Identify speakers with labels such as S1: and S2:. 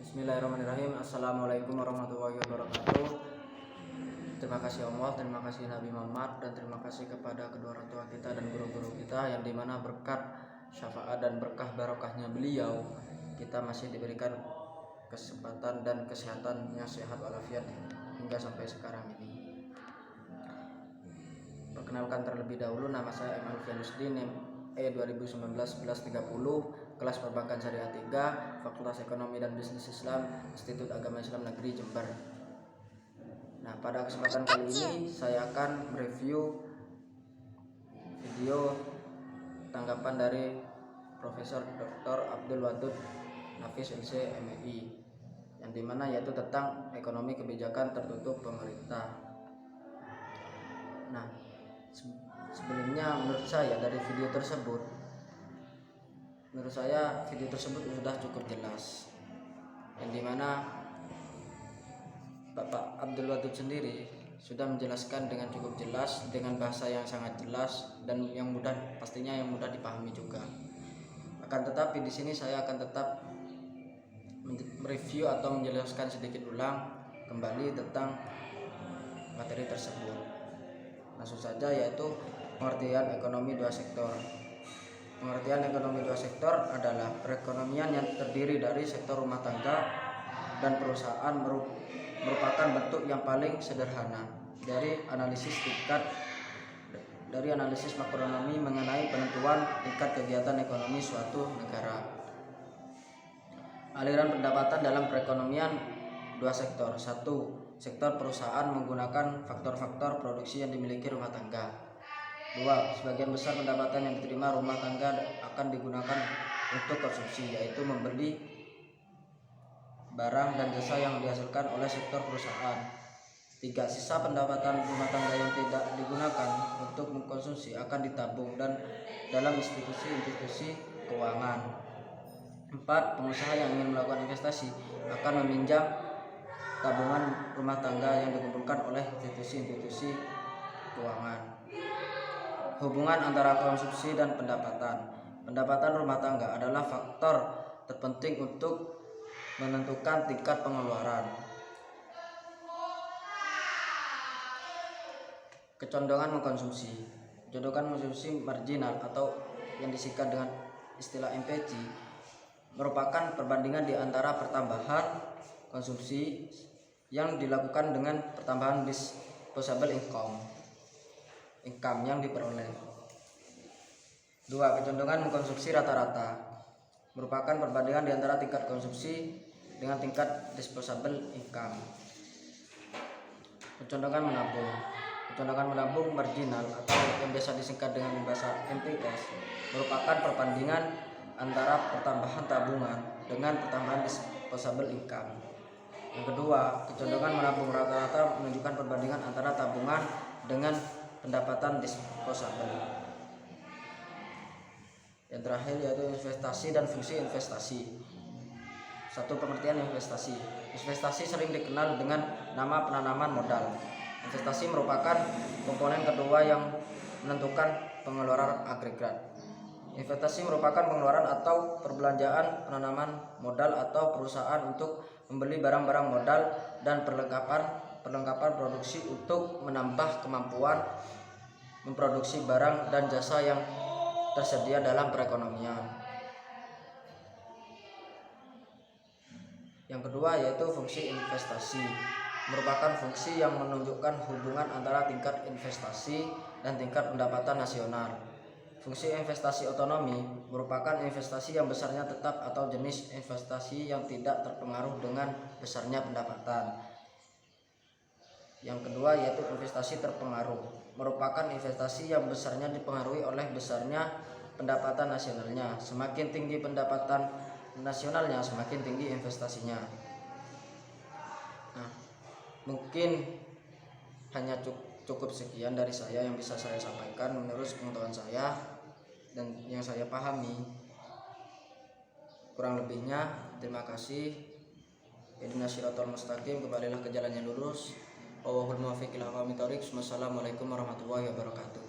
S1: Bismillahirrahmanirrahim. Assalamualaikum warahmatullahi wabarakatuh. Terima kasih Allah, terima kasih Nabi Muhammad, dan terima kasih kepada kedua orang tua kita dan guru-guru kita, yang dimana berkat syafaat dan berkah barokahnya beliau, kita masih diberikan kesempatan dan kesehatannya, sehat walafiat hingga sampai sekarang ini. Perkenalkan terlebih dahulu, nama saya M. Alfianusdin, NIM 2019-1130, kelas Perbankan Syariah 3, Fakultas Ekonomi dan Bisnis Islam, Institut Agama Islam Negeri Jember. Nah, pada kesempatan kali ini saya akan mereview video tanggapan dari Profesor Dr. Abdul Wadud Nafis LC MEI, yang dimana yaitu tentang ekonomi kebijakan tertutup pemerintah. Nah, sebelumnya menurut saya dari video tersebut, sudah cukup jelas, yang dimana Bapak Abdul Wadud sendiri sudah menjelaskan dengan cukup jelas, dengan bahasa yang sangat jelas dan yang mudah, pastinya yang mudah dipahami juga. Akan tetapi di sini saya akan tetap mereview atau menjelaskan sedikit ulang kembali tentang materi tersebut. Langsung saja, yaitu pengertian ekonomi dua sektor. Pengertian ekonomi dua sektor adalah perekonomian yang terdiri dari sektor rumah tangga dan perusahaan, merupakan bentuk yang paling sederhana dari analisis makroekonomi mengenai penentuan tingkat kegiatan ekonomi suatu negara. Aliran pendapatan dalam perekonomian dua sektor. 1. Sektor perusahaan menggunakan faktor-faktor produksi yang dimiliki rumah tangga. 2. Sebagian besar pendapatan yang diterima rumah tangga akan digunakan untuk konsumsi, yaitu membeli barang dan jasa yang dihasilkan oleh sektor perusahaan. 3. Sisa pendapatan rumah tangga yang tidak digunakan untuk mengkonsumsi akan ditabung dan dalam institusi keuangan. 4. Pengusaha yang ingin melakukan investasi akan meminjam tabungan rumah tangga yang dikumpulkan oleh institusi keuangan. Hubungan antara konsumsi dan pendapatan. Pendapatan rumah tangga adalah faktor terpenting untuk menentukan tingkat pengeluaran. Kecondongan mengkonsumsi. Kecondongan mengkonsumsi marginal atau yang disingkat dengan istilah MPC merupakan perbandingan di antara pertambahan konsumsi yang dilakukan dengan pertambahan disposable income yang diperoleh. 2. Kecondongan mengkonsumsi rata-rata merupakan perbandingan di antara tingkat konsumsi dengan tingkat disposable income. Kecondongan menabung. Kecondongan menabung marginal atau yang biasa disingkat dengan bahasa MPS merupakan perbandingan antara pertambahan tabungan dengan pertambahan disposable income. Yang kedua, kecondongan menabung rata-rata menunjukkan perbandingan antara tabungan dengan pendapatan disposable. Yang terakhir yaitu investasi dan fungsi investasi. 1. Pengertian investasi. Investasi sering dikenal dengan nama penanaman modal. Investasi merupakan komponen kedua yang menentukan pengeluaran agregat. Investasi merupakan pengeluaran atau perbelanjaan penanaman modal atau perusahaan untuk membeli barang-barang modal dan perlengkapan produksi untuk menambah kemampuan memproduksi barang dan jasa yang tersedia dalam perekonomian. Yang kedua yaitu fungsi investasi, merupakan fungsi yang menunjukkan hubungan antara tingkat investasi dan tingkat pendapatan nasional. Fungsi investasi otonomi merupakan investasi yang besarnya tetap atau jenis investasi yang tidak terpengaruh dengan besarnya pendapatan. Yang kedua yaitu investasi terpengaruh, merupakan investasi yang besarnya dipengaruhi oleh besarnya pendapatan nasionalnya. Semakin tinggi pendapatan nasionalnya, semakin tinggi investasinya. Nah, mungkin hanya cukup sekian dari saya yang bisa saya sampaikan menurut pengetahuan saya dan yang saya pahami. Kurang lebihnya, terima kasih. Ihdinas siratal mustaqim, kembalilah ke jalan yang lurus. Wallahul muwaffiq ila aqwamit thoriq. Wassalamualaikum warahmatullahi wabarakatuh.